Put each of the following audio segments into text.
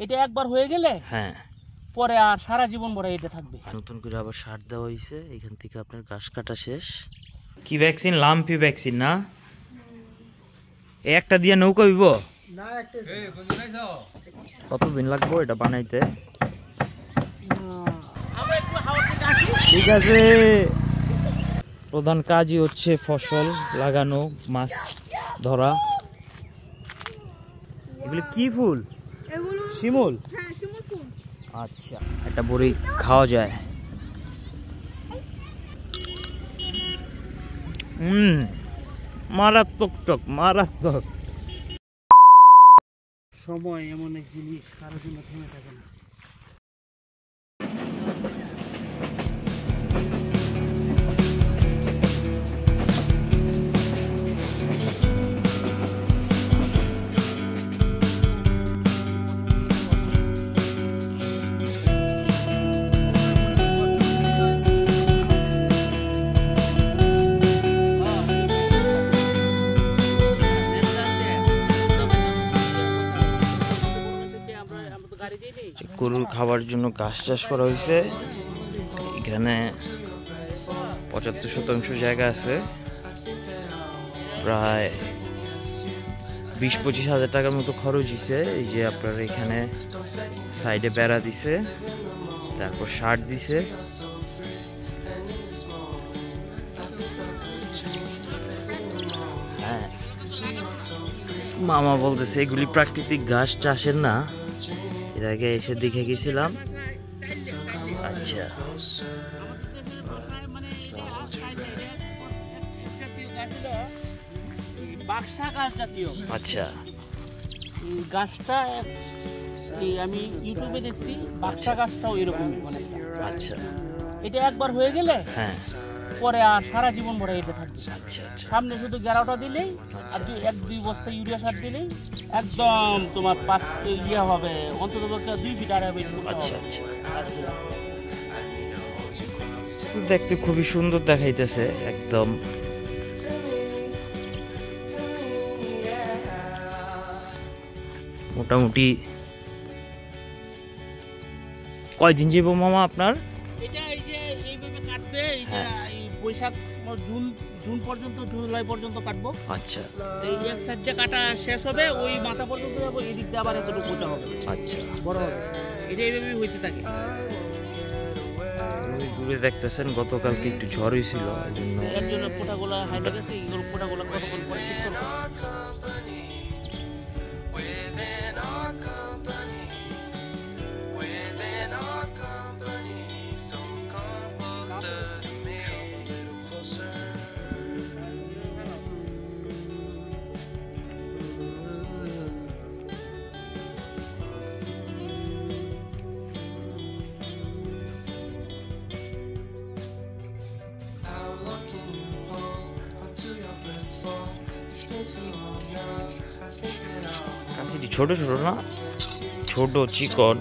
এটা একবার হয়ে গেলে হ্যাঁ পরে আর সারা জীবন ভরে এটা থাকবে। নতুন করে আবার সার দেওয়া হয়েছে, এখান থেকে আপনার ঘাস কাটা শেষ। কি ভ্যাকসিন? লাম্পি ভ্যাকসিন না? একটা দিয়ে নৌকা হইব? কতদিন লাগবো এটা বানাইতে? ঠিক আছে। প্রধান কাজই হচ্ছে ফসল লাগানো, মাছ ধরা। এগুলো কি ফুল? শিমুল? আচ্ছা, একটা বড়ি খাওয়া যায়। মারাত্মক টক, মারাত্মক। সময় এমন এক জিনিস, কারোর জন্য থেমে থাকে না। গরুর খাবার জন্য ঘাস চাষ করা হয়েছে। এখানে ৭৫% জায়গা আছে, প্রায় ২০-২৫ হাজার টাকার মতো খরচ হয়েছে। এই যে আপনার এখানে সাইডে বেড়া দিছে, তারপর সার দিছে। হ্যাঁ, মামা বলতেছে এগুলি প্রাকৃতিক ঘাস, চাষের না। এর আগে এসে দেখে গেছিলাম। আচ্ছা, আচ্ছা, এই গাছটা আমি ইউটিউবে দেখছি, বাক্সা গাছটাও এরকম। আচ্ছা, এটা একবার হয়ে গেলে হ্যাঁ পরে আর সারা জীবন ভরে এটা থাকবে। আচ্ছা আচ্ছা, সামনে শুধু গেরাটা দিলেই আর ১-২ বস্তা ইউরিয়া সার দিলেই একদম তোমার ইয়ে হবে, অন্তত ২ ফিট আর হবে। আচ্ছা আচ্ছা, দেখতে খুবই সুন্দর দেখাইতেছে একদম। মোটামুটি কয়দিন যাবো মামা আপনার? এটা এই যে এইভাবে কাটবে, এটা বৈশাখ জুন পর্যন্ত, জুলাই পর্যন্ত কাটবো। আচ্ছা, এই এক সাইড যে কাটা শেষ হবে ওই মাথা পর্যন্ত যাবো, এদিক দিয়ে আবার এতটুকু বোঝা হবে। আচ্ছা, বড় হবে। এটা এইভাবে হইতে থাকে। দূরে দেখতেছেন গতকালকে একটু ঝড় হয়েছিল, এর জন্য পোটাগুলা হাইলে গেছে। এইগুলো পোটাগুলা কতক্ষণ পরে ঠিক করবো। কাশিটি ছোট ছোট না, ছোট চিকন।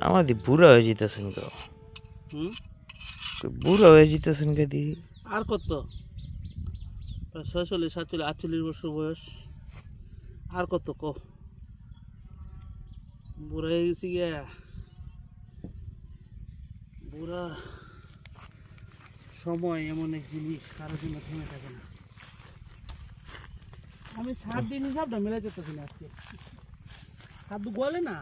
আমাদের বুড়া হয়ে যেতেছেন তো, বুড়া হয়ে যেতেছেন কেদি। আর কত? ৪৬, ৪৭, ৪৮ বছর বয়স। আর কত কো? বুড়া হয়ে গেছি গিয়া। বুড়া সময় এমন এক জিনিস, কারোর জন্য থেমে থাকে না। আমি ৭ দিন হিসাবটা মিলাই যেতেছি না আজকে। খাদ্য গলে না।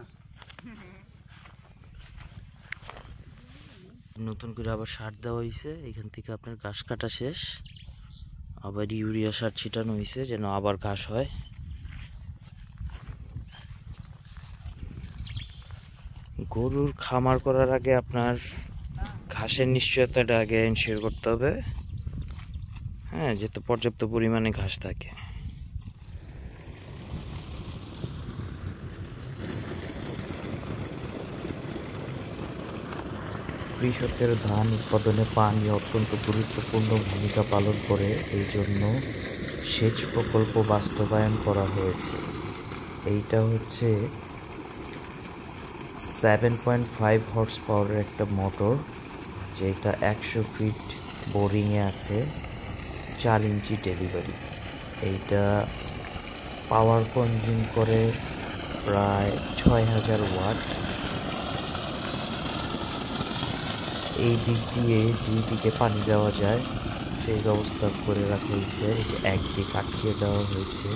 নতুন করে আবার সার দেওয়া হয়েছে, এখান থেকে আপনার ঘাস কাটা শেষ। আবার ইউরিয়া সার ছিটানো হয়েছে যেন আবার ঘাস হয়। গরুর খামার করার আগে আপনার ঘাসের নিশ্চয়তাটা আগে এনশিওর করতে হবে। হ্যাঁ, যাতে পর্যাপ্ত পরিমাণে ঘাস থাকে। কৃষকের ধান উৎপাদনে পানি অত্যন্ত গুরুত্বপূর্ণ ভূমিকা পালন করে, এই জন্য সেচ প্রকল্প বাস্তবায়ন করা হয়েছে। এইটা হচ্ছে 7.5 হর্স পাওয়ারের একটা মোটর, যেটা 100 ফিট বোরিংয়ে আছে, 4 ইঞ্চি ডেলিভারি। এইটা পাওয়ার কনজিউম করে প্রায় 6000 ওয়াট। এই দিক দিয়ে দুই দিকে পানি দেওয়া যায় সেই ব্যবস্থা করে রাখা হয়েছে। এই যে একদিকে আটকে দেওয়া হয়েছে,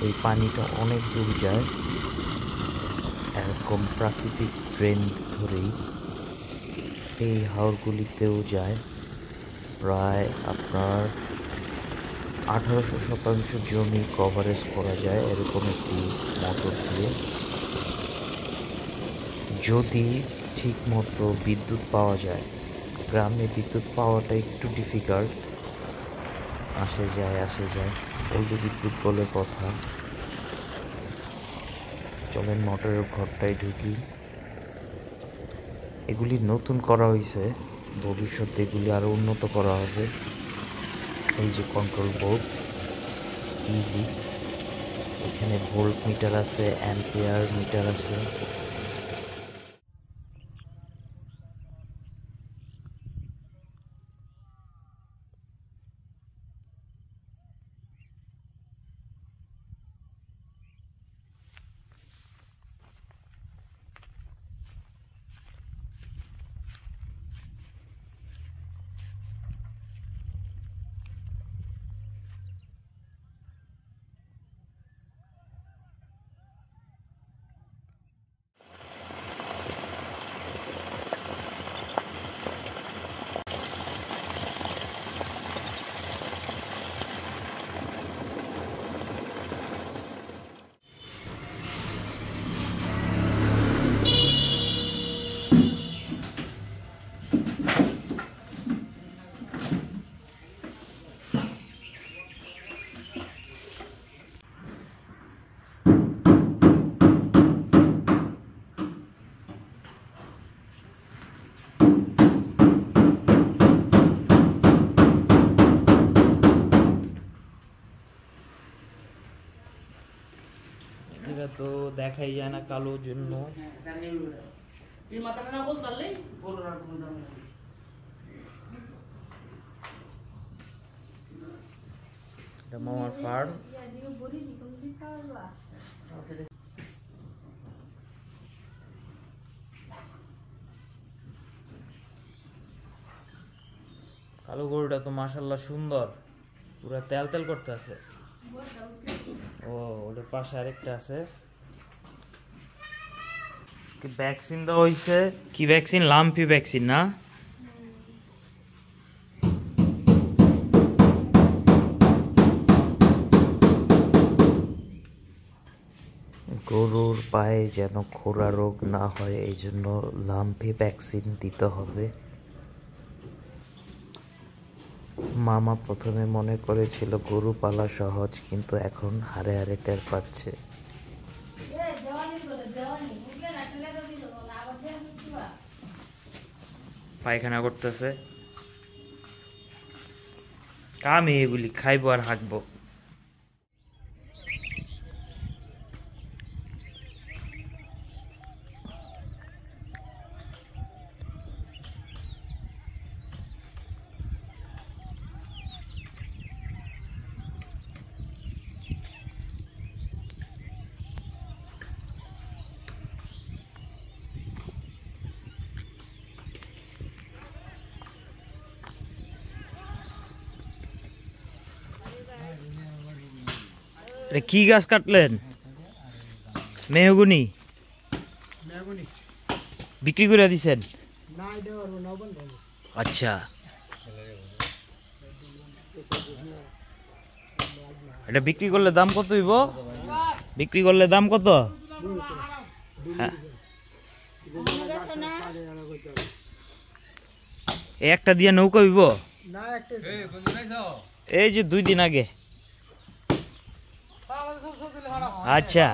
এই পানিটা অনেক দূর যায়। এরকম প্রাকৃতিক ড্রেন ধরেই এই হাওরগুলিতেও যায়। প্রায় আপনার 1800% জমি কভারেজ করা যায় এরকম একটি মোটর দিয়ে, যদি ঠিক মতো বিদ্যুৎ পাওয়া যায়। গ্রামে বিদ্যুৎ পাওয়াটা একটু ডিফিকাল্ট, আসে যায় পল্লী বিদ্যুৎ বলে কথা। চলেন মোটরের ঘরটায় ঢুকি। এগুলি নতুন করা হয়েছে, ভবিষ্যতে এগুলি আরো উন্নত করা হবে। এই যে কন্ট্রোল বোর্ড, ইজি, এখানে ভোল্ট মিটার আছে, অ্যাম্পিয়ার মিটার আছে। এটা তো দেখাই যায় না কালোর জন্য। এটা মামার ফার্ম। কালো গরুটা তো মাশাআল্লাহ সুন্দর, পুরা তেল তেল করতে আছে। ও ওটার পাশে আরেকটা আছে। ভ্যাকসিন দেওয়া হয়েছে, কি ভ্যাকসিন? লাম্পি ভ্যাকসিন না? গরুর পায়ে যেন খোরা রোগ না হয় এই জন্য লাম্পি ভ্যাকসিন দিতে হবে। মামা প্রথমে মনে করেছিল গরু পালা সহজ, কিন্তু এখন হারে হারে টের পাচ্ছে। পায়খানা করতেছে, কামে এগুলি খাইবো আর হাঁটবো। এটা কি গাছ কাটলেন? মেহগুনি বিক্রি করে দিছেন? আচ্ছা, এটা বিক্রি করলে দাম কত হইব? বিক্রি করলে দাম কত? হ্যাঁ, একটা দিয়ে নৌকা হইব? এই যে 2 দিন আগে। আচ্ছা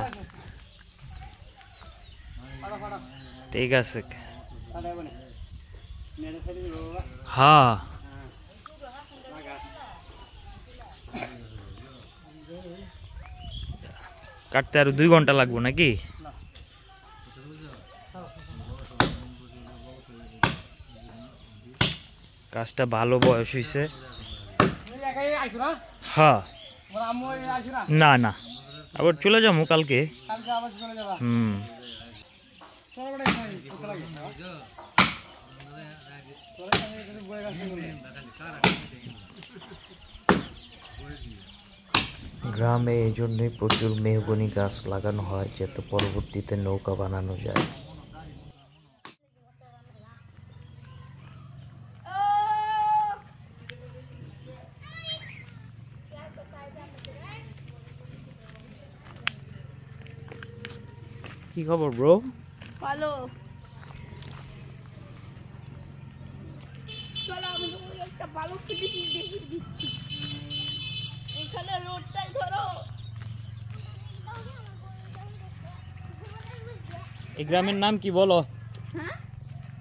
ঠিক আছে। হ্যাঁ কাটতে আরো 2 ঘন্টা লাগবো নাকি? গাছটা ভালো বয়স হয়েছে। হ্যাঁ না না আবার চলে যাবো কালকে। গ্রামে এই জন্যই প্রচুর মেহগনি গাছ লাগানো হয়, যাতে পরবর্তীতে নৌকা বানানো যায়। কি খবর ব্রো? ভালো। চলো আমি তোমাকে একটা ভালো ফিনিশিং দেখিয়ে দিচ্ছি। এখানে রোডটাই ধরো। এই গ্রামের নাম কি বলো? হ্যাঁ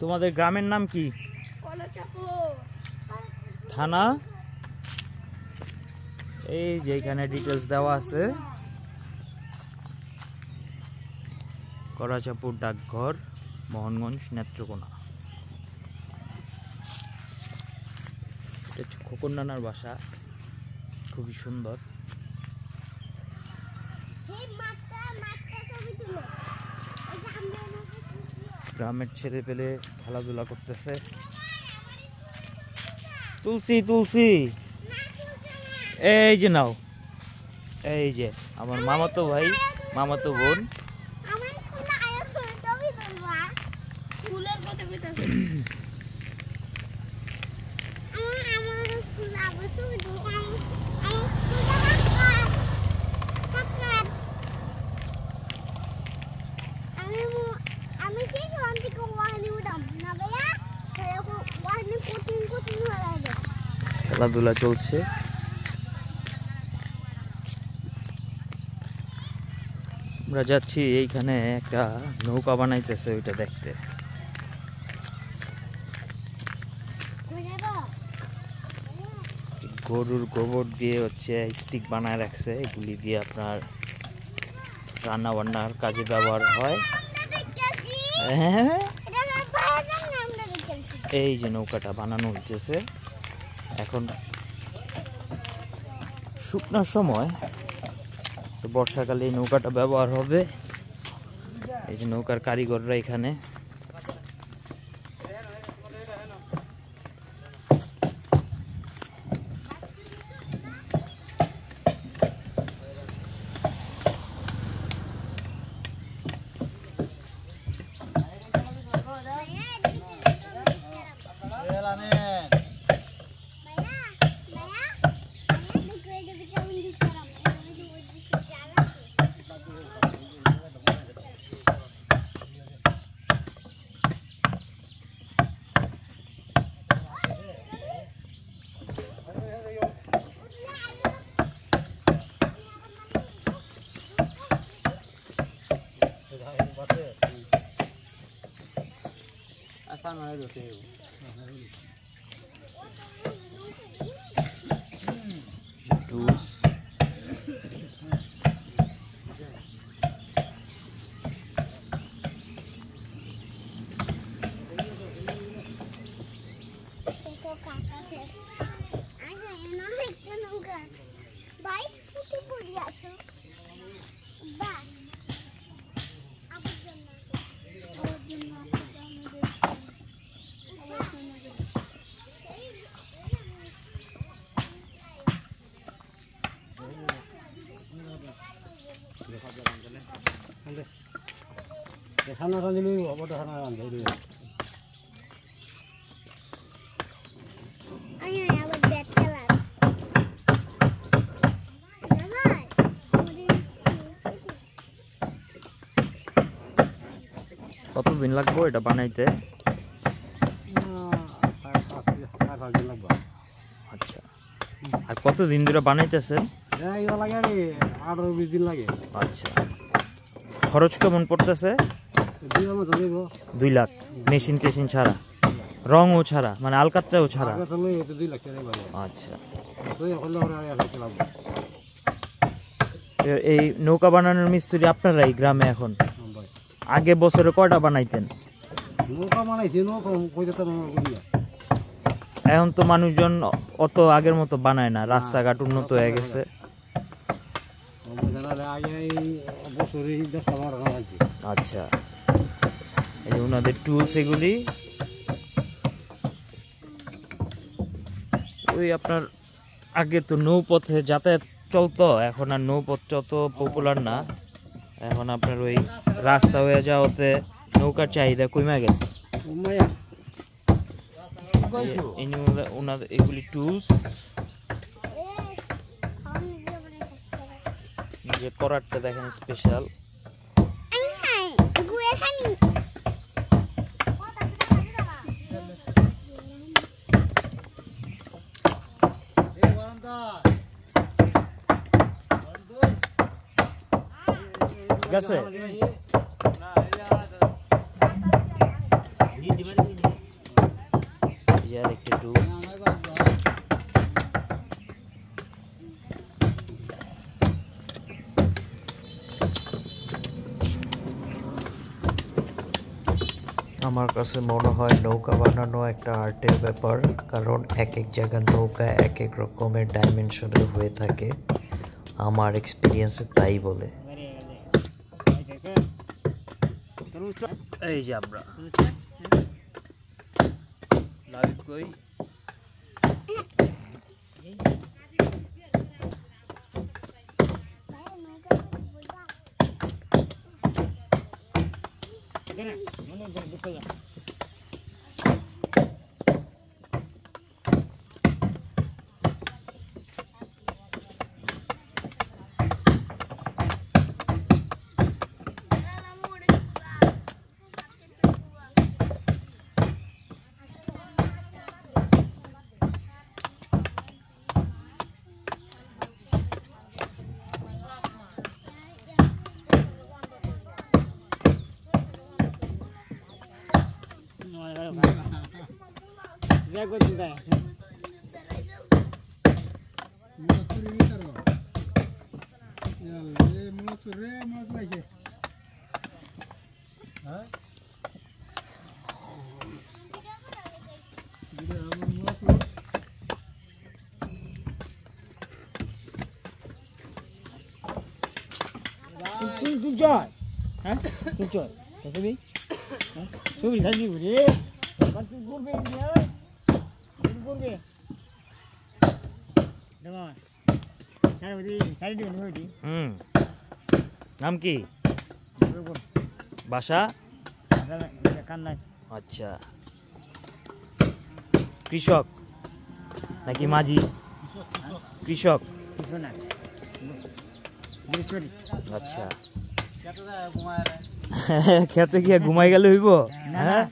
তোমাদের গ্রামের নাম কি? কলাচাপড় থানা? এই যে এখানে ডিটেলস দেওয়া আছে। কলাচাপড় ডাকঘর, মোহনগঞ্জ, নেত্রকোনা। এটা হচ্ছে খোকন নানার বাসা, খুবই সুন্দর। গ্রামের ছেলে পেলে খেলাধুলা করতেছে। তুলসী তুলসী এই যে নাও, এই যে আমার মামাতো ভাই মামাতো বোন। স্কুলের কথা কইতাছে। খেলাধুলা চলছে। আমরা যাচ্ছি, এইখানে একটা নৌকা বানাইতেছে, ওইটা দেখতে। গরুর গোবর দিয়ে হচ্ছে স্টিক বানায় রাখছে, এগুলি দিয়ে আপনার রান্না বান্নার কাজে ব্যবহার হয়। এই যে নৌকাটা বানানো হইতেছে এখন শুকনোর সময়, তো বর্ষাকালে এই নৌকাটা ব্যবহার হবে। এই যে নৌকার কারিগররা এখানে। খানা রাঁধিলে অবটা খানা রাঁধে কতদিন লাগবে এটা বানাইতে? আচ্ছা, আর কতদিন ধরে বানাইতেছেন? লাগে 18-20 দিন লাগে। আচ্ছা, খরচ কেমন পড়তেছে? 2 লাখ মেশিন টেশিন ছাড়া, রঙও ছাড়া, মানে আলকাতরাও ছাড়া? আচ্ছা, এই নৌকা বানানোর মিস্ত্রি আপনারাই গ্রামে এখন? আগে বছরে কয়টা বানাইতেন? নৌকা বানাইছি, নৌকা এখন তো মানুষজন অত আগের মতো বানায় না, রাস্তাঘাট উন্নত হয়ে গেছে। আগে বছরে 10-12 টাকা আছে। আচ্ছা, এই যে ওনাদের টুলস এগুলি। ওই আপনার আগে তো নৌপথে যাতায়াত চলতো, এখন আর নৌপথ অত পপুলার না। এখন আপনার ওই রাস্তা হয়ে যাওয়াতে নৌকার চাহিদা কমে গেছে। ওনাদের এগুলি টুলস, যে করারটা দেখেন স্পেশাল। ঠিক আছে, আরেকটা টুলস। আমার কাছে মনে হয় নৌকা বানানো একটা আর্টের ব্যাপার, কারণ এক এক জায়গার নৌকা এক এক রকমের ডাইমেনশনের হয়ে থাকে। আমার এক্সপিরিয়েন্সে তাই বলে। এই যে আমরা লাইভ কই নাম কি? বাসা? আচ্ছা, কৃষক নাকি মাঝি? কৃষক। আচ্ছা, খেতে গিয়ে ঘুমাই গেলে হইব? হ্যাঁ,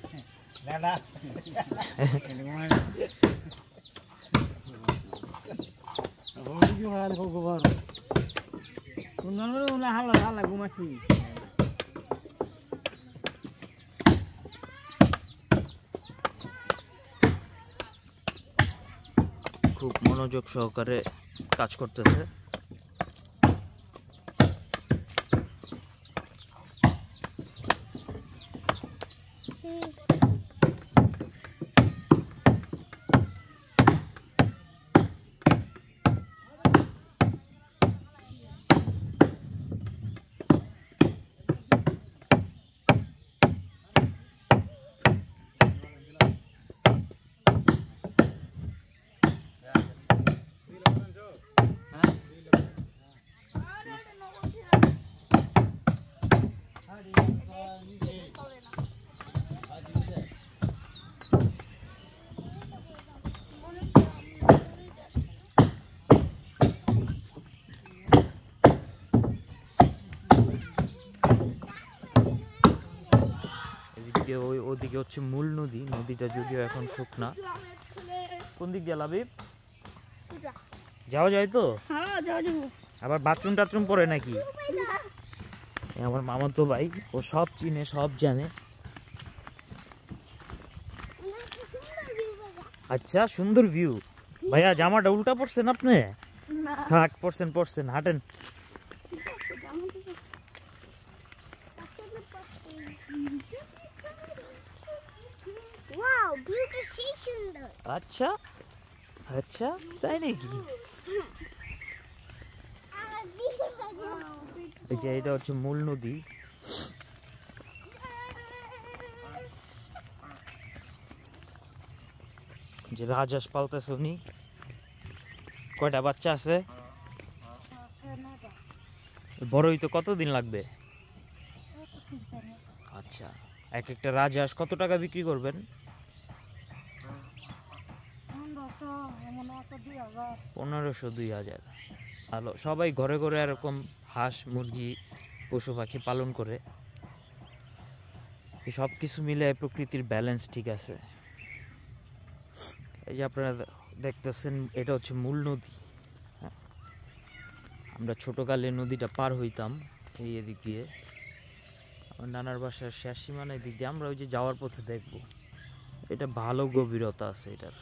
খুব মনোযোগ সহকারে কাজ করতেছে। ওদিকে হচ্ছে মূল নদী, নদীটা যদিও এখন শুকনা। কোন দিক দিয়ে লাবিব যাওয়া যায় তো? আবার বাথরুম টাথরুম পরে নাকি? আমার মামা তো ভাই, ও সব চিনে সব জানে। আচ্ছা, সুন্দর ভিউ। ভাইয়া জামাটা উল্টা পড়ছেন আপনি? থাক, পড়ছেন, হাঁটেন। Wow, beauty সেই সুন্দর। আচ্ছা আচ্ছা, তাই নাকি? এই যে এটা হচ্ছে মূল নদী। যে রাজহাঁস পালতেছে উনি। কয়টা বাচ্চা আছে? বড় হইতে কতদিন লাগবে? আচ্ছা, এক একটা রাজহাঁস কত টাকা বিক্রি করবেন? 1500 2000। ভালো, সবাই ঘরে ঘরে এরকম হাঁস মুরগি পশু পাখি পালন করে। এই সব কিছু মিলে প্রকৃতির ব্যালেন্স ঠিক আছে। এই যে আপনারা দেখতেছেন, এটা হচ্ছে মূল নদী। আমরা ছোটকালে নদীটা পার হইতাম এই এদিক দিয়ে। আমার নানার বাসার শেষ সীমানা এদিক দিয়ে। আমরা ওই যে যাওয়ার পথে দেখবো, এটা ভালো গভীরতা আছে এটার।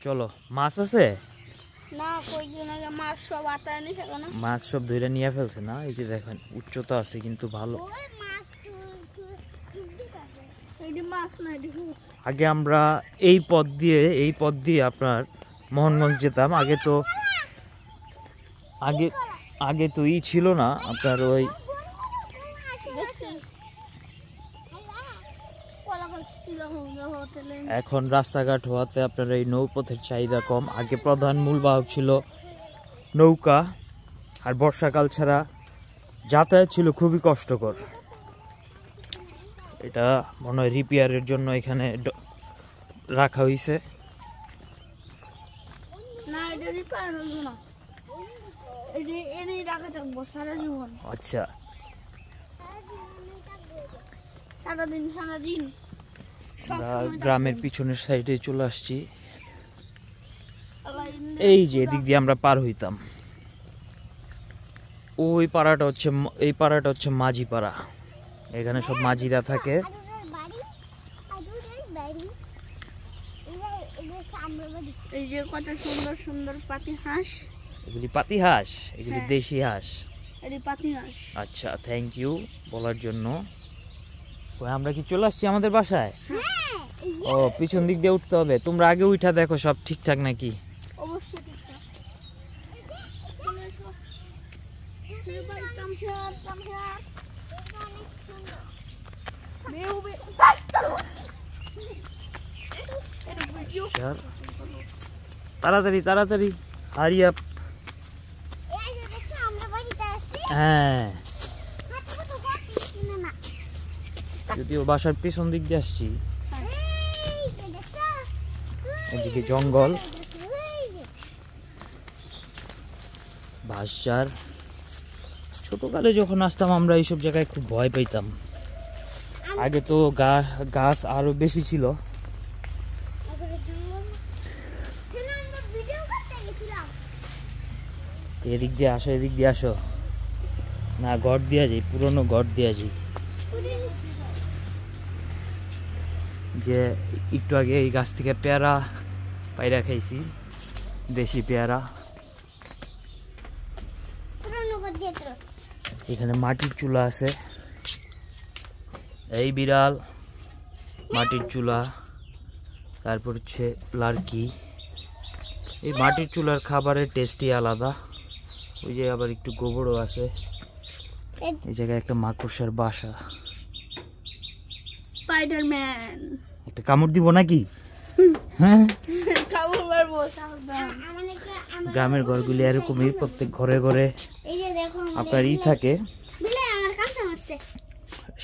চলো, মাছ আছে না, কয়েকদিন আগে মাছ সব আতায় নিছে কেন? মাছ সব ধরে নিয়ে ফেলছে না? এই যে দেখেন উচ্চতা আছে কিন্তু ভালো। আগে আমরা এই পথ দিয়ে আপনার মোহনগঞ্জ যেতাম। আগে তো ই ছিল না আপনার ওই, এখন রাস্তাঘাট হওয়াতে আপনার এই নৌপথের চাহিদা কম। আগে প্রধান মূল বাহক ছিল নৌকা, আর বর্ষাকাল ছাড়া যাতায়াত ছিল খুবই কষ্টকর। এটা মনে হয় রিপেয়ারের জন্য এখানে রাখা হয়েছে। আচ্ছা, গ্রামের পিছনের সাইডে চলে আসছি। এই যে এদিক দিয়ে আমরা পার হইতাম। এই পাড়াটা হচ্ছে মাঝি পাড়া। এখানে সব মাঝিরা থাকে। এই যে কত সুন্দর সুন্দর পাতি হাঁস। এগুলি পাতি হাঁস, এগুলি দেশি হাঁস। পাতি হাঁস। আচ্ছা, থ্যাংক ইউ বলার জন্য। আমরা কি চলে আসছি আমাদের বাসায়? ও, পিছন দিক দিয়ে উঠতে হবে। তোমরা আগে উঠা দেখো সব ঠিকঠাক নাকি। অবশ্যই তাড়াতাড়ি তাড়াতাড়ি, হারি আপ। হ্যাঁ, যদিও বাসার পিছন দিক দিয়ে আসছি। এদিকে জঙ্গল, বাঁশঝাড়। ছোটকালে যখন আসতাম আমরা এইসব জায়গায় খুব ভয় পাইতাম। আগে তো গাছ আরো বেশি ছিল। এদিক দিয়ে আসো, এদিক দিয়ে আসো। না, গড় দিয়া যাই, পুরনো গড় দিয়া যাই। যে একটু আগে এই গাছ থেকে পেয়ারা পায়রা খাইছি, দেশি পেয়ারা। এখানে মাটির চুলা আছে, এই বিড়াল মাটির চুলা। তারপর হচ্ছে লার্কি। এই মাটির চুলার খাবারের টেস্টই আলাদা। ওই যে আবার একটু গোবরও আছে। এই জায়গায় একটা মাকড়সার বাসা। স্পাইডারম্যান। একটা কামড় দিব নাকি? হ্যাঁ, গ্রামের ঘরগুলি এরকমই, প্রত্যেক ঘরে ঘরে আপনার ই থাকে,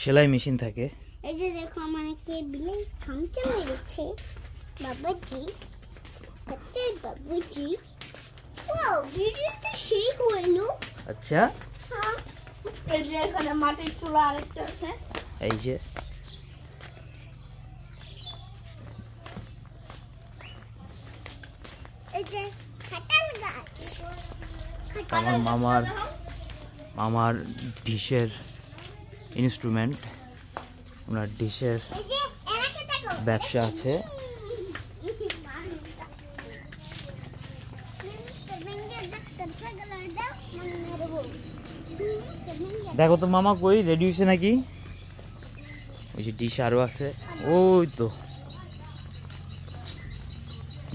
সেলাই মেশিন থাকে। এই যে দেখো আমার কে বিলাই খামচা মেরেছে বাবাজি। বাবাজি, ওয়াও, ভিডিওটা সেই হলো। আচ্ছা, হ্যাঁ, এই যে এখানে মাটির চুলা আরেকটা আছে। এই যে কাঁঠাল গাছ। আমার মামার ডিশের ইনস্ট্রুমেন্ট, ওনার ডিশের ব্যবসা আছে। দেখো তো মামা কই রেডি হয়েছে নাকি? ওই যে ডিশ আরো আছে, ওই তো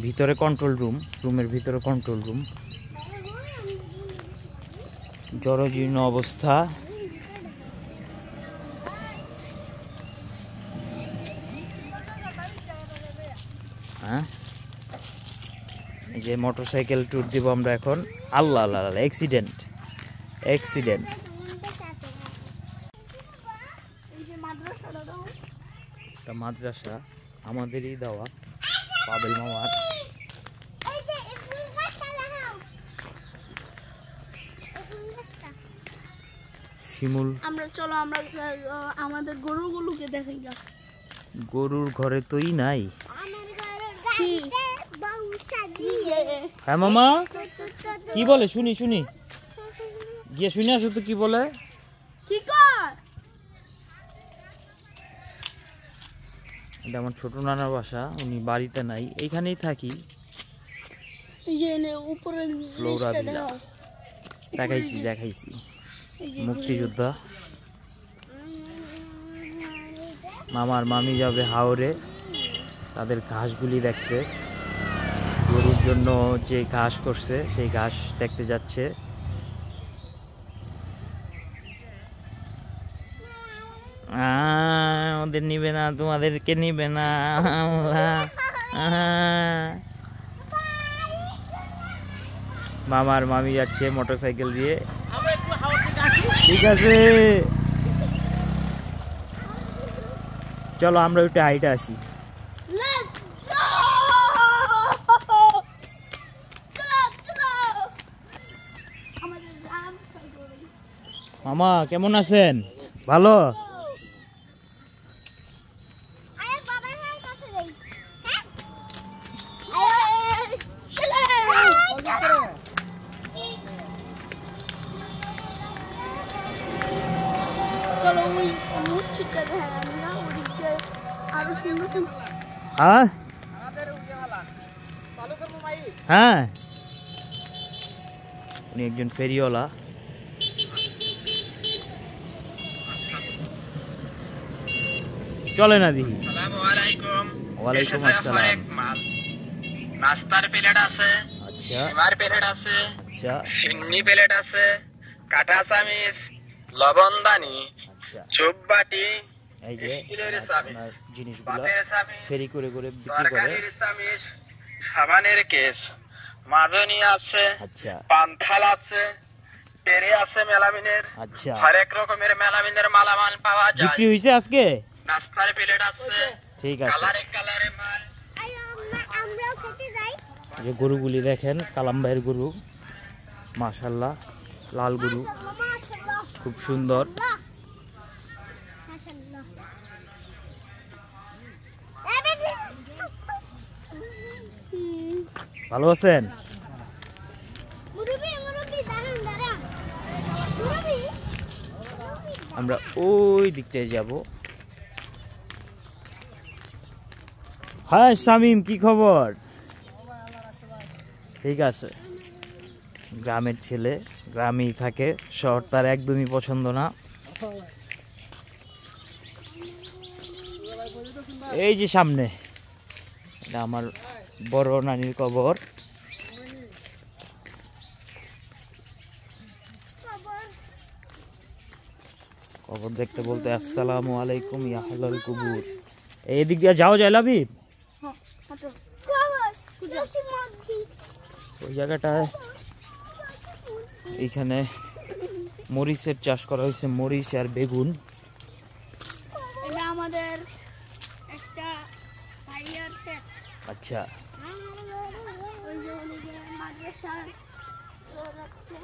ভিতরে কন্ট্রোল রুম, রুমের ভিতরে কন্ট্রোল রুম, জরাজীর্ণ অবস্থা। হ্যাঁ, এই যে মোটরসাইকেল ট্যুর দিব আমরা এখন। আল্লাহ আল্লাহ আল্লাহ, অ্যাক্সিডেন্ট অ্যাক্সিডেন্ট। একটা মাদ্রাসা আমাদেরই দেওয়া, পাবেল মামার। শিমুল, আমরা চলো আমরা আমাদের গরুগুলোকে দেখাই যা। গরুর ঘরে তোই নাই। হ্যাঁ মামা, কি বলে শুনি শুনি, গিয়ে শুনে আসো তো কি বলে। কি কর? এটা আমার ছোট নানার বাসা, উনি বাড়িতে নাই, এইখানেই থাকি। এই যে উপরে ফ্লোরা ভিলা দেখাইছি দেখাইছি, মুক্তিযোদ্ধা। মামার মামি যাবে হাওরে তাদের ঘাসগুলি দেখতে, গরুর জন্য যে ঘাস করছে সেই ঘাস দেখতে যাচ্ছে। ওদের নিবে না, তোমাদেরকে নিবে না। মামার মামি যাচ্ছে মোটরসাইকেল দিয়ে। ঠিক আছে, চলো আমরা একটু হাইটে আসি। মামা কেমন আছেন? ভালো? চলো ওই মুচ্ছিটা দেখাই না, ওদিকে আরো সুন্দর সুন্দর। হ্যাঁ হ্যাঁ, উনি একজন ফেরিওয়ালা। চলে না দিহি। ওয়ালাইকুম আসসালাম। নাস্তার প্লেট আছে, আচ্ছা সিমার প্লেট আছে, আচ্ছা সিন্নি প্লেট আছে, কাঁটা চামিচ, লবণদানি, আচ্ছা, চুপ বাটি, এই যে স্টিলের চামিচ, আপনার জিনিসগুলো পাতের চামিচ, ফেরি করে করে বিক্রি করে। তরকারির চামিচ, সাবানের কেস, মাজনি আছে, আচ্ছা পান্থাল আছে, পেরে আছে মেলামিনের, আচ্ছা, হরেক রকমের মেলামিনের মালামাল পাওয়া যায়। বিক্রি হয়েছে আজকে? নাস্তার প্লেট আছে, ঠিক আছে। কালারে কালারে মাল। আমরাও খেতে যাই। যে গরুগুলি দেখেন, কালাম ভাইয়ের গরু, মাশাআল্লাহ, লাল গরু, খুব সুন্দর। ভালো আছেন? আমরা ওই দিকটায় যাব। হ্যাঁ শামিম, কি খবর? ঠিক আছে, গ্রামের ছেলে, গ্রামেই থাকে, শহর তার একদমই পছন্দ না। এই যে সামনে, এটা আমার বড় নানির কবর। কবর দেখতে বলতে আসসালামু আলাইকুম ইয়া আহলাল কুবুর। এই দিক দিয়ে যাও যায় লাবিব, ওই জায়গাটায়। এইখানে মরিচের চাষ করা হয়েছে, মরিচ আর বেগুন। এটা আমাদের একটা ভাইয়ার ক্ষেত। আচ্ছা, ওই যে ওদিকে মাদ্রাসা যাচ্ছে।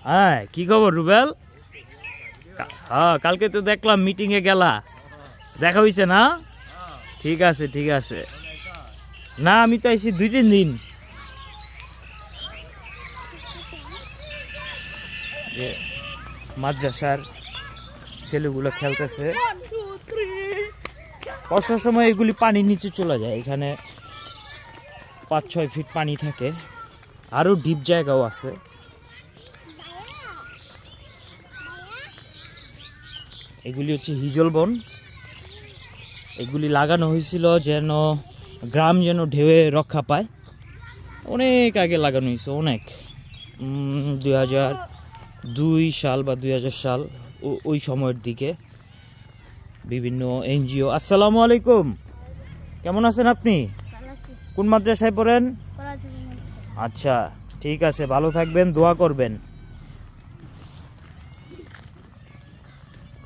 হ্যাঁ কি খবর রুবেল? হ্যাঁ কালকে তো দেখলাম মিটিং এ গেলা, দেখা হয়েছে না? ঠিক আছে ঠিক আছে। না আমি তো আইছি 2-3 দিন। যে মাদ্রাসার ছেলেগুলো খেলতেছে, বর্ষার সময় এগুলি পানির নিচে চলে যায়। এখানে 5-6 ফিট পানি থাকে, আরো ডিপ জায়গাও আছে। এগুলি হচ্ছে হিজল বন। এগুলি লাগানো হয়েছিল যেন গ্রাম যেন ঢেউয়ে রক্ষা পায়। অনেক আগে লাগানো হয়েছে, অনেক 2002 সাল বা 2000 সাল ওই সময়ের দিকে বিভিন্ন এনজিও। আসসালামু আলাইকুম, কেমন আছেন আপনি? কোন মাদ্রাসায় পড়েন? আচ্ছা ঠিক আছে, ভালো থাকবেন, দোয়া করবেন।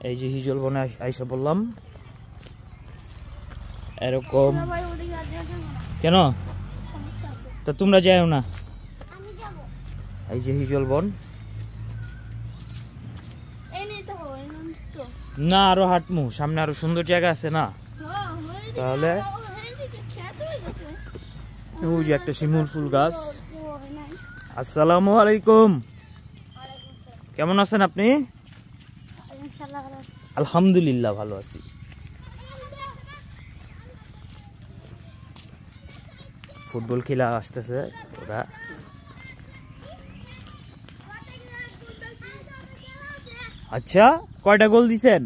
এই যে হিজল বনে আইসা বললাম এরকম। কেন তা তোমরা যাও না? এই যে হিজল বন। না আরো হাঁটমু, সামনে আরো সুন্দর জায়গা আছে না? তাহলে ওই যে একটা শিমুল ফুল গাছ। আসসালামু আলাইকুম, কেমন আছেন আপনি? আলহামদুলিল্লাহ ভালো আছি। ফুটবল খেলা আসতেছে ওরা। আচ্ছা কয়টা গোল দিছেন?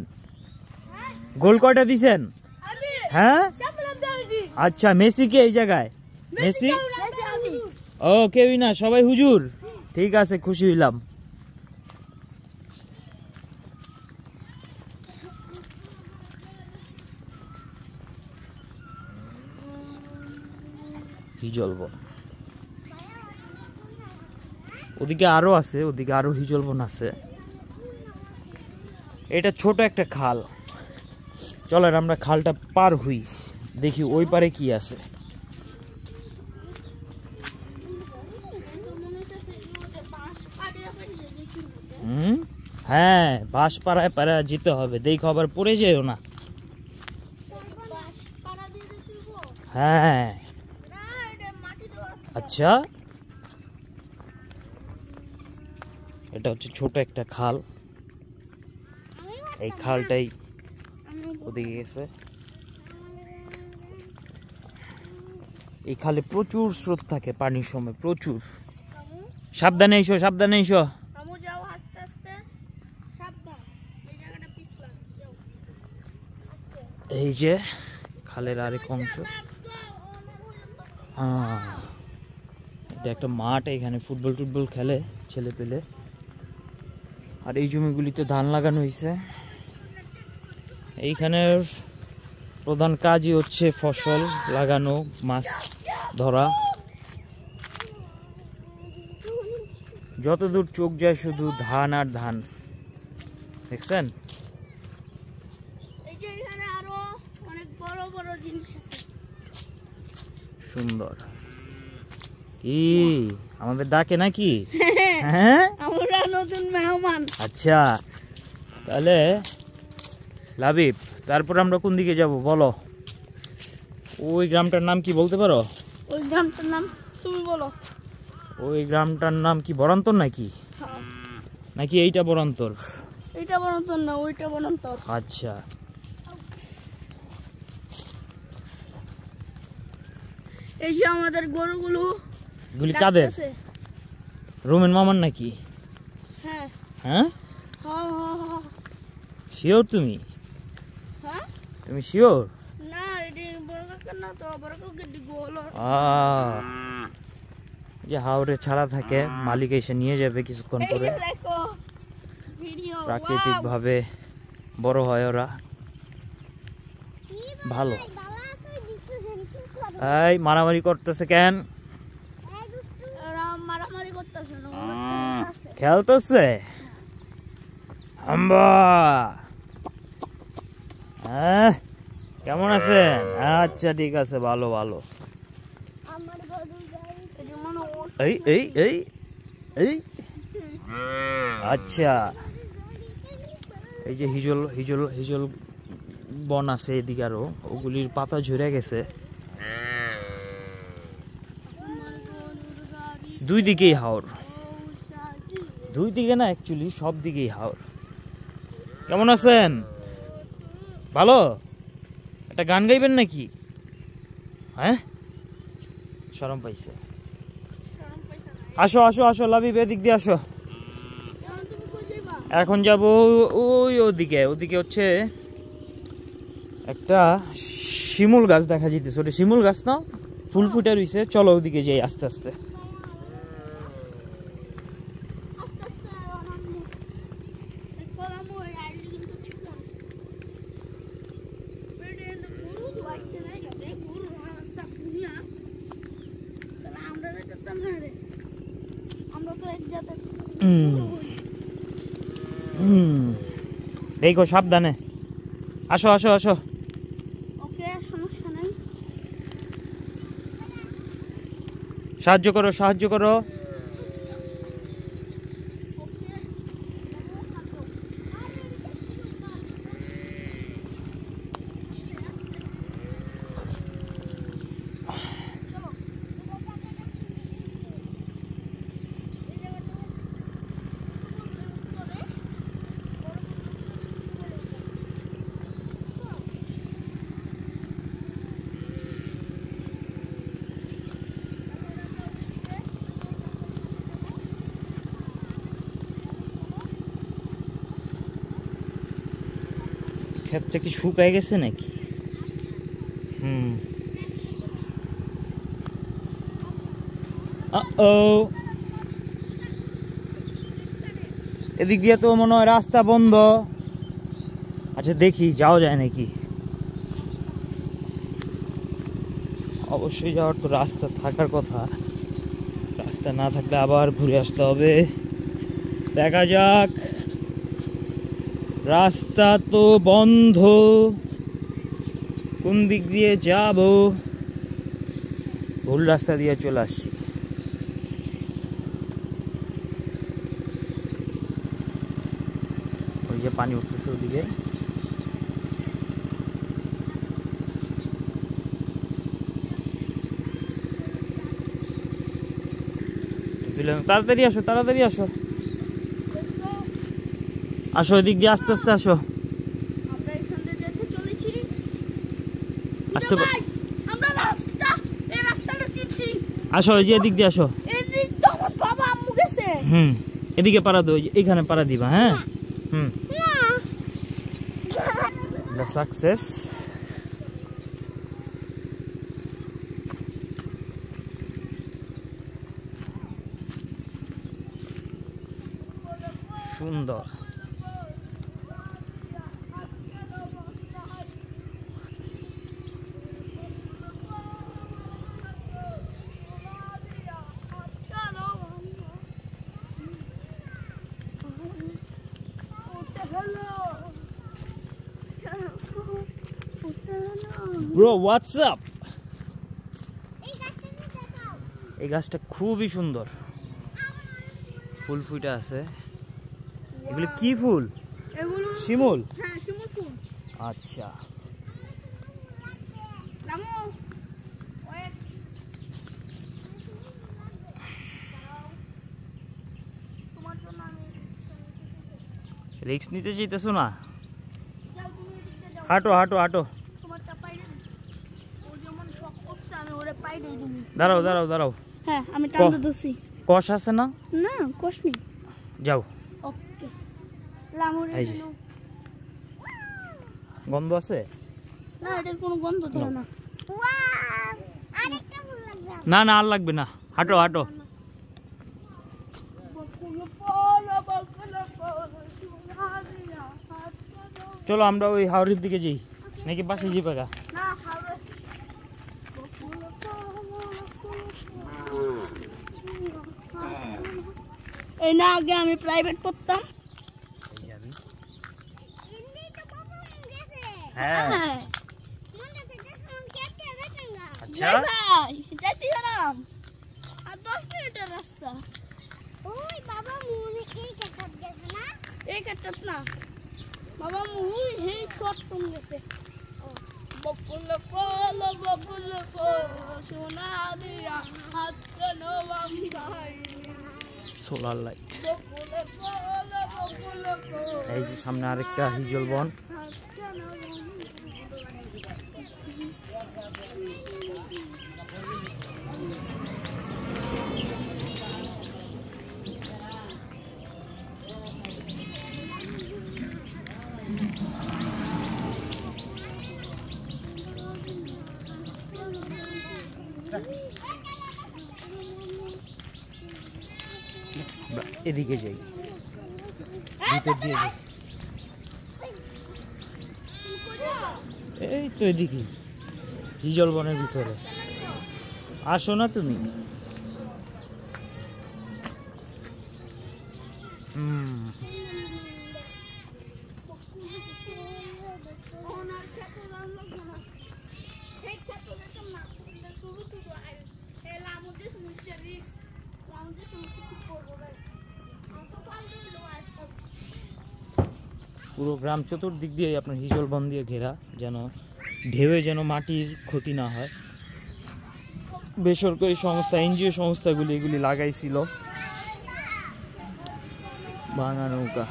গোল কয়টা দিছেন? হ্যাঁ আচ্ছা, মেসি কে এই জায়গায়? মেসি ও কেউই না, সবাই হুজুর। ঠিক আছে, খুশি হইলাম। হিজলবন ওদিকে আরো আছে, ওদিকে আরো হিজলবন আছে। এটা ছোট একটা খাল, চলেন আমরা খালটা পার হই, দেখি ওই পারে কি আছে। হ্যাঁ বাঁশ পাড়ায় পাড়ায় যেতে হবে, দেখো আবার পড়ে যেও না। হ্যাঁ আচ্ছা, এটা হচ্ছে ছোট একটা খাল। এই খালটাই ওদিকে গেছে। এই খালে প্রচুর স্রোত থাকে পানির সময়, প্রচুর। সাবধানে এসো, সাবধানে এসো। এই যে খালের আরেক অংশ। এটা একটা মাঠ, এখানে ফুটবল টুটবল খেলে ছেলে পেলে। আর এই জমিগুলিতে ধান লাগানো হয়েছে। এইখানের প্রধান কাজই হচ্ছে ফসল লাগানো, মাছ ধরা। যতদূর চোখ যায় শুধু ধান আর ধান, দেখছেন? সুন্দর। কি আমাদের ডাকে নাকি? হ্যাঁ আমরা নতুন মেহমান। আচ্ছা তাহলে লাবিব, তারপর আমরা কোন দিকে যাব বলো? ওই গ্রামটার নাম কি বলতে পারো? ওই গ্রামটার নাম তুমি বলো। ওই গ্রামটার নাম কি বরান্তর নাকি? নাকি এইটা বরান্তর? এইটা বরান্তর না, ওইটা বরান্তর। আচ্ছা এই যে আমাদের গরুগুলো। এগুলি কাদের? রোমেন মামার নাকি? হ্যাঁ হ্যাঁ শিওর তুমি? হ্যাঁ তুমি শিওর? না এটি বড় কাকা না তো, বড় কাকা এটি গোল। যে হাওড়ে ছাড়া থাকে, মালিক এসে নিয়ে যাবে কিছুক্ষণ পরে। দেখো ভিডিও, প্রাকৃতিক ভাবে বড় হয় ওরা, ভালো। এই মারামারি করতেছে কেন? মারামারি করতেছে না, খেলতেছে। কেমন আছেন? আচ্ছা ঠিক আছে, ভালো ভালো। এই এই এই এই আচ্ছা, এই যে হিজল হিজল হিজল বন আছে এদিকে, আরো ওগুলির পাতা ঝরে গেছে। দুই দিকেই হাওর, দুই দিকে না অ্যাকচুয়ালি সব দিকেই হাওর। কেমন আছেন? ভালো। একটা গান গাইবেন নাকি? হ্যাঁ শরম পাইছে। আসো আসো আসো লাবিব, এদিক দিয়ে আসো। এখন যাব ওই ওদিকে, ওদিকে হচ্ছে একটা শিমুল গাছ দেখা যেতেছে, ওটা শিমুল গাছ না, ফুল ফুটে রইছে। চলো ওদিকে যাই আস্তে আস্তে। আস্তে আস্তে আনামু কলামু আইলি কিন্তু ছিল বেডে গরু দুয়াইতে নাই যাবে গরু রাস্তা দুনিয়া তাহলে আমরা যেতাম না রে, আমরা তো এক জায়গাতে দেখো সাবধানে, আসো আসো আসো। ওকে সমস্যা নাই। সাহায্য করো সাহায্য করো। ক্ষেতটা কি শুকায় গেছে নাকি? এদিক দিয়ে তো মনে হয় রাস্তা বন্ধ। আচ্ছা দেখি যাওয়া যায় নাকি। অবশ্যই যাওয়ার তো রাস্তা থাকার কথা, রাস্তা না থাকলে আবার ঘুরে আসতে হবে। দেখা যাক। রাস্তা তো বন্ধ, কোন দিক দিয়ে যাব? ভুল রাস্তা দিয়ে চলে আসছি। ওই যে পানি উঠতেছে ওদিকে। তাড়াতাড়ি আসো তাড়াতাড়ি আসো, আসো এদিক দিয়ে আস্তে আস্তে আসো। আমরা এখান থেকে যেতে চলেছি। আসতে ভাই আমরা এই রাস্তাটা চিনছি। আসো, এই যে এদিক দিয়ে আসো। এদিক তো আমার বাবা আম্মু গেছে। এদিকে পাড়া দাও, এইখানে পাড়া দিবা। হ্যাঁ দ্য সাকসেস। সুন্দর। Bro what's up. এই গাছটা খুবই সুন্দর, ফুল ফুটে আছে। এগুলো কি ফুল? এগুলো শিমুল। হ্যাঁ শিমুল ফুল। আচ্ছা রামু ওয়েট তোমার জন্য আমি রিস্ক নিতে চাইতেছো না? যাও তুমি এদিকে যাও। হাঁটো হাঁটো হাঁটো। তোমারটা পাইলে ও যেমন শখ করছে আমি ওরে পাইলে তুমি। দাঁড়াও দাঁড়াও দাঁড়াও। হ্যাঁ আমি টানতে দছি। কষ আছে না? না কষ নেই। যাও। ওকে লামুরে এই যে। দিলু। গন্ধ আছে? না এটার কোনো গন্ধ তো না। ওয়াও আরেকটা ফুল লাগবে। না না আর লাগবে না, হাঁটো হাঁটো। চলো আমরা ওই হাওড়ির দিকে যাই, নাকি পাশে যাবে গা? না হাওড়ে এই না আগে আমি প্রাইভেট পড়তাম। হ্যাঁ হ্যাঁ আচ্ছা ভাই যাইতে গেলাম আর 10 মিনিটের রাস্তা। ওই বাবা মুনি এই কাটত গেছে না? এই কাটত না বাবা মুই হেই শর্ট টুন গেছে। বকুল ফল সোনা দিয়া হাত কেন বাঁধাই। Solar light. বকুল ফল এই যে সামনে আরেকটা হিজল বন। হাত কেন এদিকে যাই, ভিতর দিয়ে যাই। এই তো এদিকে হিজল বনের ভিতরে। আসো না তুমি? পুরো গ্রাম চতুর্দিক দিয়ে আপনার হিজল বন দিয়ে ঘেরা, যেন ঢেউয়ে যেন মাটির ক্ষতি না হয়। বেসরকারি সংস্থা, এনজিও সংস্থাগুলি এগুলি লাগাইছিল ভাঙা নৌকা।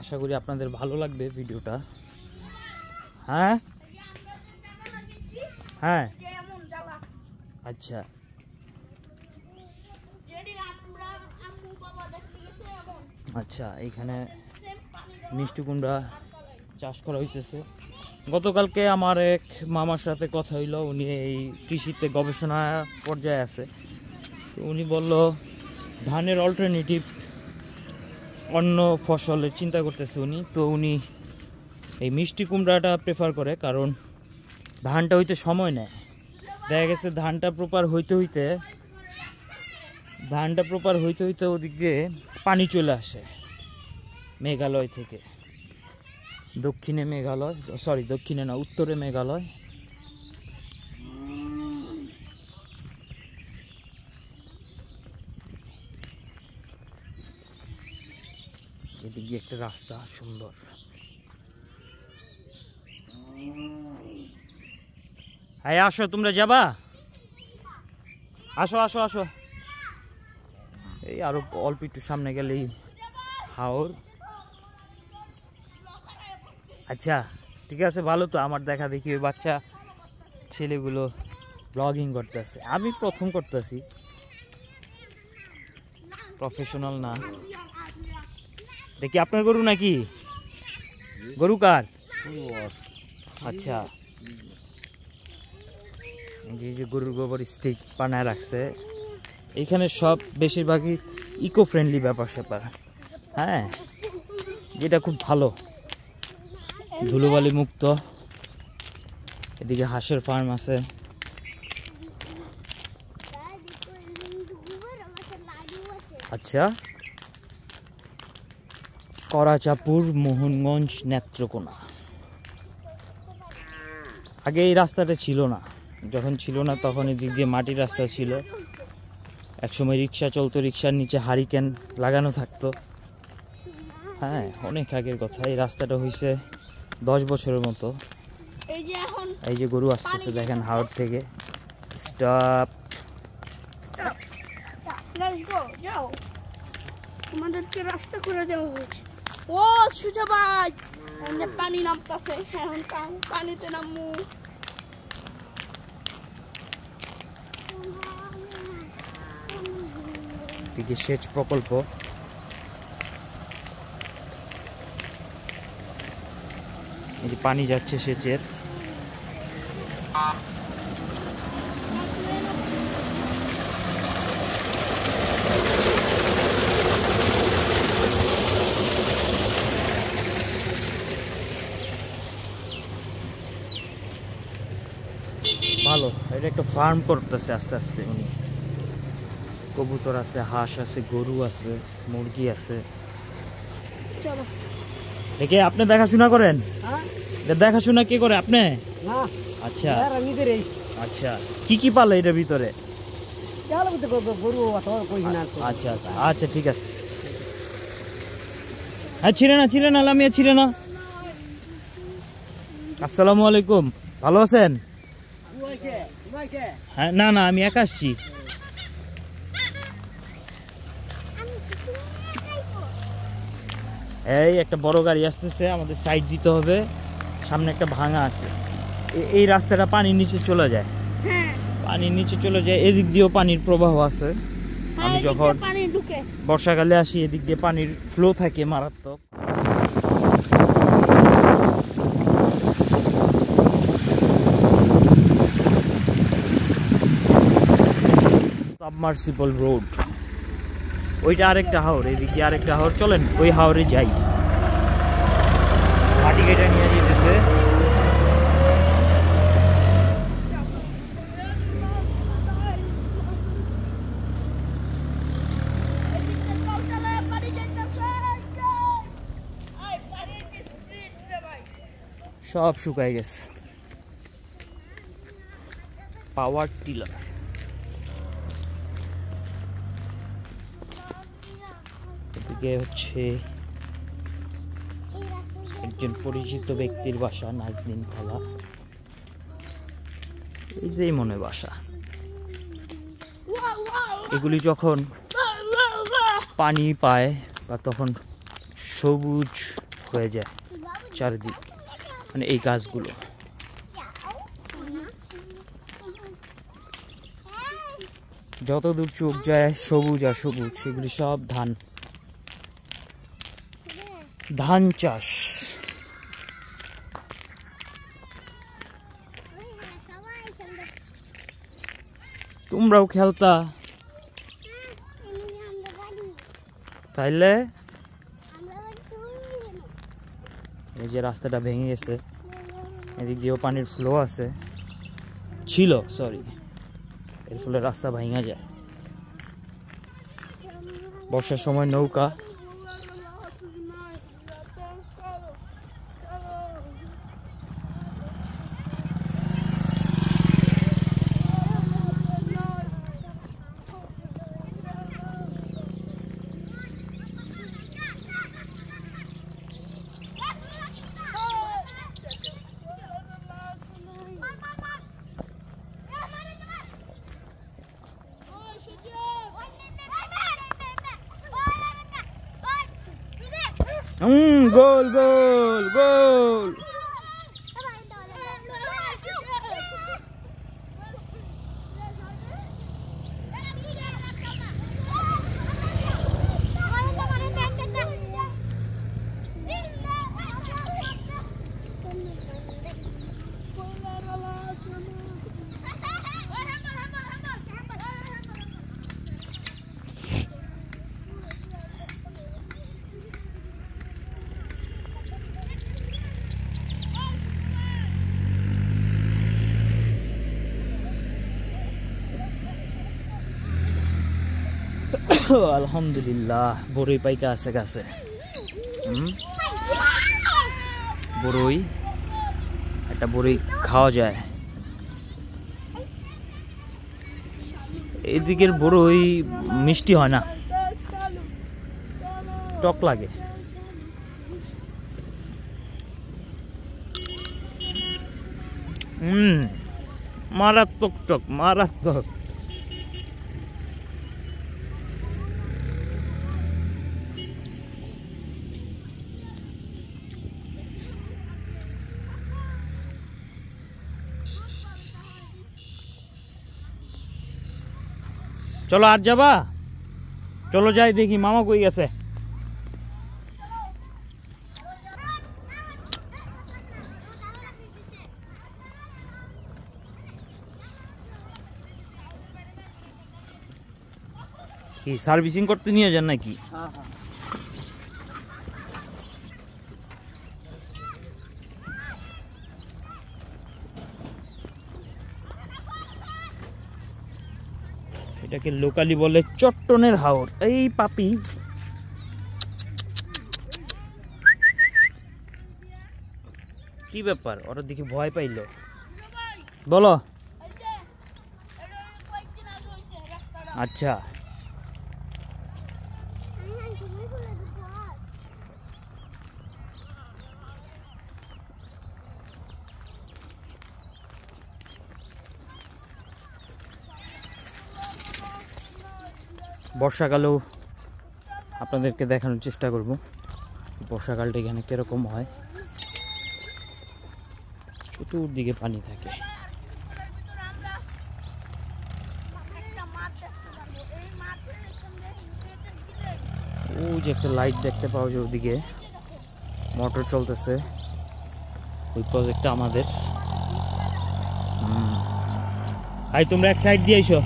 আশা করি আপনাদের ভালো লাগবে ভিডিওটা। হ্যাঁ হ্যাঁ, আচ্ছা। আচ্ছা, এইখানে মিষ্টি কুমড়া চাষ করা হইতেছে। গতকালকে আমার এক মামার সাথে কথা হইল, উনি এই কৃষিতে গবেষণা পর্যায়ে আছে। তো উনি বলল ধানের অল্টারনেটিভ অন্য ফসলের চিন্তা করতেছে উনি। তো উনি এই মিষ্টি কুমড়াটা প্রেফার করে, কারণ ধানটা হইতে সময় নেয়। দেখা গেছে ধানটা প্রপার হইতে হইতে ওদিক দিয়ে পানি চলে আসে মেঘালয় থেকে। দক্ষিণে মেঘালয়, সরি দক্ষিণে না, উত্তরে মেঘালয়। এদিক দিয়ে একটা রাস্তা সুন্দর। হ্যাঁ আসো, তোমরা যাবা? আসো আসো আসো। এই আরো অল্প একটু সামনে গেলেই হাওর। আচ্ছা ঠিক আছে, ভালো তো। আমার দেখা দেখি ওই বাচ্চা ছেলেগুলো ব্লগিং করতেছে, আমি প্রথম করতেছি, প্রফেশনাল না। দেখি আপনার গরু নাকি? গরু কার? আচ্ছা, এই যে গরুর গোবর স্টিক বানায় রাখছে। এইখানে সব বেশিরভাগই ইকো ফ্রেন্ডলি ব্যাপার স্যাপার। হ্যাঁ, যেটা খুব ভালো, ধুলোবালি মুক্ত। এদিকে হাঁসের ফার্ম আছে। আচ্ছা, করাচাপুর, মোহনগঞ্জ, নেত্রকোনা। আগে এই রাস্তাটা ছিল না, যখন ছিল না তখন এদিক দিয়ে মাটির রাস্তা ছিল। একসময় রিক্সা চলতো, রিক্সার নিচে হারিকেন লাগানো থাকতো। হ্যাঁ, অনেক আগের কথা। এই রাস্তাটা হয়েছে 10 বছরের মতো। এই যে গরু আসতেছে দেখেন হাওড় থেকে। স্টপ। আমাদেরকে রাস্তা করে দেওয়া হয়েছে। ও সুজা ভাই, পানি নামতেছে, এখন পানিতে নামবো। এদিকে সেচ প্রকল্প। এই যে পানি যাচ্ছে সেচের। ভালো, এটা একটা ফার্ম করতেছে আস্তে আস্তে উনি। কবুতর আছে, হাঁস আছে, গরু আছে, মুরগি আছে। চলো, দেখে আপনি দেখাশোনা করেন? দেখাশোনা কে করে? আপনি? আচ্ছা আচ্ছা, কি কি পালে এটার ভিতরে? আচ্ছা আচ্ছা আচ্ছা, ঠিক আছে। হ্যাঁ, ছিঁড়ে না লামিয়া, ছিঁড়ে না। আসসালামু আলাইকুম, ভালো আছেন? হ্যাঁ, না না, আমি একা আসছি। এই একটা বড় গাড়ি আসতেছে, আমাদের সাইড দিতে হবে। সামনে একটা ভাঙা আছে, এই রাস্তাটা পানির নিচে চলে যায়। পানির নিচে চলে যায়, এদিক দিয়েও পানির প্রবাহ আছে। আমি যখন পানি ঢুকে বর্ষাকালে আসি এদিক দিয়ে পানির ফ্লো থাকে মারাত্মক। সাবমার্সিবল রোড, ওইটা আরেকটা হাওর, এদিক দিয়ে আরেকটা হাওর, চলেন ওই হাওরে যাই। মাটি কেটে নিয়ে যেতেছে। সব শুকায় গেছে। পাওয়ার টিলার, এদিকে হচ্ছে একজন পরিচিত ব্যক্তির বাসা, নাজনীন খালা, এই যে মনে বাসা। এগুলি যখন পানি পায় বা তখন সবুজ হয়ে যায় চারিদিক, মানে এই গাছগুলো। যত দূর চোখ যায় সবুজ আর সবুজ, সেগুলি সব ধান, ধান চাষ। তোমরাও খেলতা তাইলে? এই যে রাস্তাটা ভেঙে গেছে, এদিক দিয়েও পানির ফ্লো আছে, ছিল সরি, এর ফলে রাস্তা ভাঙা যায়। বর্ষার সময় নৌকা, গোল গোল গোল। আলহামদুলিল্লাহ, বড়ই পাইকা আছে গাছে। বড়ই, একটা বড়ই খাওয়া যায়। এদিকের বড়ই মিষ্টি হয় না, টক লাগে। মারাত্মক টক, মারাত্মক। চলো আর যাবা? চলো যাই দেখি মামা কই গেছে। কি সার্ভিসিং করতে নিয়ে যান নাকি? এটাকে লোকালি বলে চট্টনের হাওর। এই পাপি, কি ব্যাপার? ওরা দেখি ভয় পাইল। বলো। আচ্ছা, বর্ষাকালেও আপনাদেরকে দেখানোর চেষ্টা করব বর্ষাকালটা এখানে কিরকম হয়। চতুর্দিকে পানি থাকে। ওই যে একটা লাইট দেখতে পাওয়া যায়, ওদিকে মোটর চলতেছে। ওই প্রজেক্টটা আমাদের। ভাই তোমরা এক সাইড দিয়ে আইসো।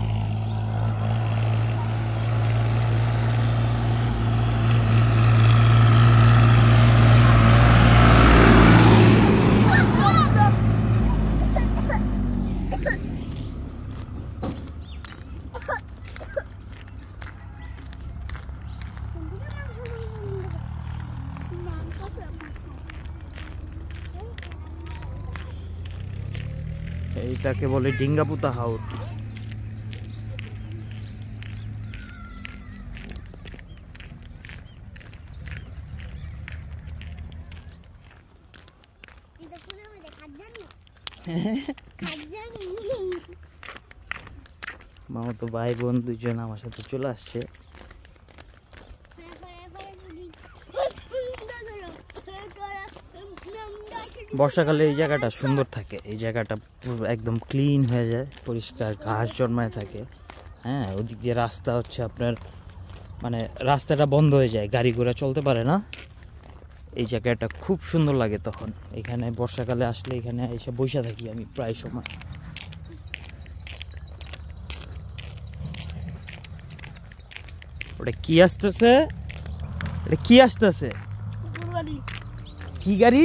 এইটাকে বলে ডিঙ্গাপুতা হাওর। মামা তো ভাই বোন দুজন আমার সাথে চলে আসছে। বর্ষাকালে এই জায়গাটা সুন্দর থাকে, এই জায়গাটা পুরো একদম ক্লিন হয়ে যায়, পরিষ্কার ঘাস জন্মায় থাকে। হ্যাঁ, ওদিক দিয়ে রাস্তা হচ্ছে আপনার মানে রাস্তাটা বন্ধ হয়ে যায়, গাড়ি ঘোড়া চলতে পারে না। এই জায়গাটা খুব সুন্দর লাগে তখন। এখানে বর্ষাকালে আসলে এখানে এসে বসে থাকি আমি প্রায় সময়। ওটা কি আসতেছে? এটা কি আসতেছে? কি গাড়ি?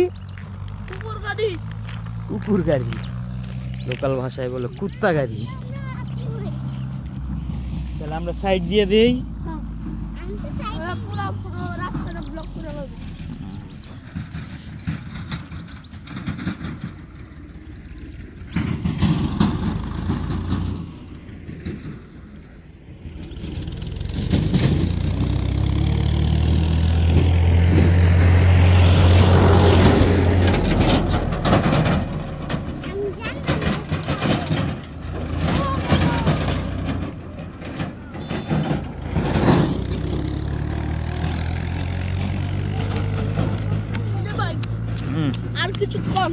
কুকুর গাড়ি, লোকাল ভাষায় বলে কুত্তা গাড়ি। তাহলে আমরা সাইড দিয়ে দেই। আর কিছুক্ষণ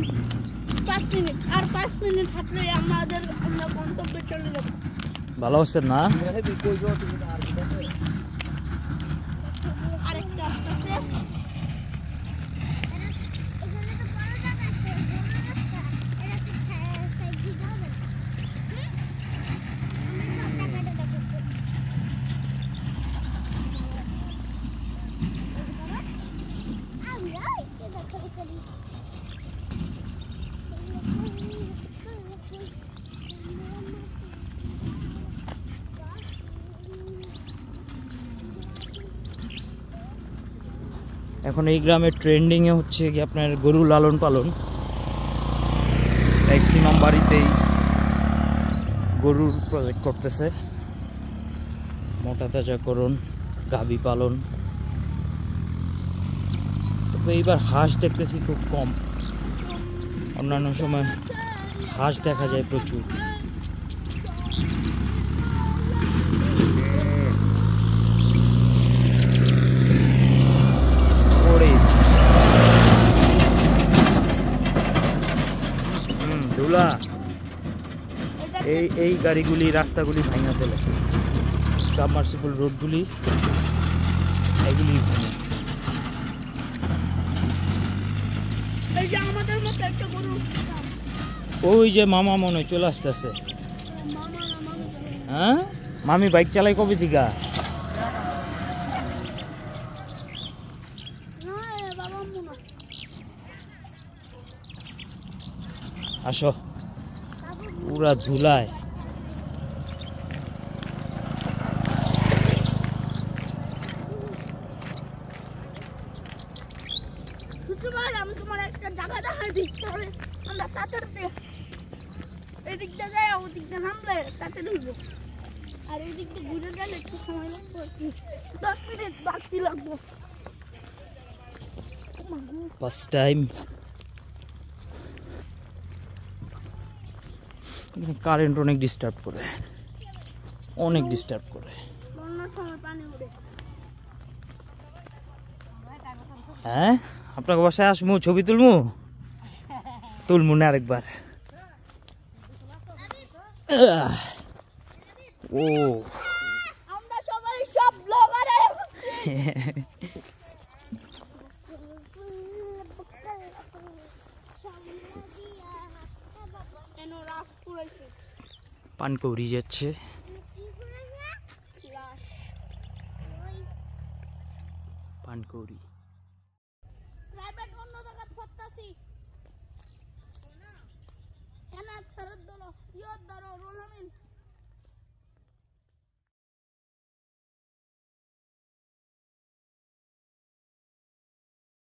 5 মিনিট, আর 5 মিনিট হাঁটলে আমরা গন্তব্যে চলে যাব। ভালো হচ্ছে না? আরেকটা আসতেছে। এখন এই গ্রামের ট্রেন্ডিংয়ে হচ্ছে কি আপনার গরু লালন পালন। ম্যাক্সিমাম বাড়িতেই গরুর প্রজেক্ট করতেছে, মোটা তাজাকরণ, গাভী পালন। তবে এইবার হাঁস দেখতেছি খুব কম, অন্যান্য সময় হাঁস দেখা যায় প্রচুর। ধুলা এই গাড়িগুলি রাস্তাগুলি ভাঙা ফেলে, সাবমার্সিবল রোডগুলি এগুলি ভাঙে। এই যে আমাদের মতো একটা গরু, ওই যে মামা মনে হয় চলে আসতেছে। হ্যাঁ, মামি বাইক চালাই কবে দিঘা? আসো, পুরা ধুলায়। আমি তোমার একটা জায়গা দেখাই দিই, তাহলে আমরা তাড়াতাড়ি এদিক দিয়ে যাই, ওদিক দিয়ে নামলে তাড়াতাড়ি হইব। আর এদিক দিয়ে ঘুরে গেলে একটু সময় লাগবে, 10 মিনিট বাকি লাগবে। ফার্স্ট টাইম কারেন্ট অনেক ডিস্টার্ব করে, অনেক ডিস্টার্ব করে। বন্যার সময় পানি উঠে। হ্যাঁ, আপনাকে বাসায় আসমু, ছবি তুলমু না আরেকবার। ও আমরা সবাই সব ব্লগার হয়ে গেছি। পানকৌড়ি যাচ্ছে। পানকৌড়ি প্রাইভেট অন্য জায়গা ফটতাছি কেন ছাড়ত দলো ইয়ত ধরো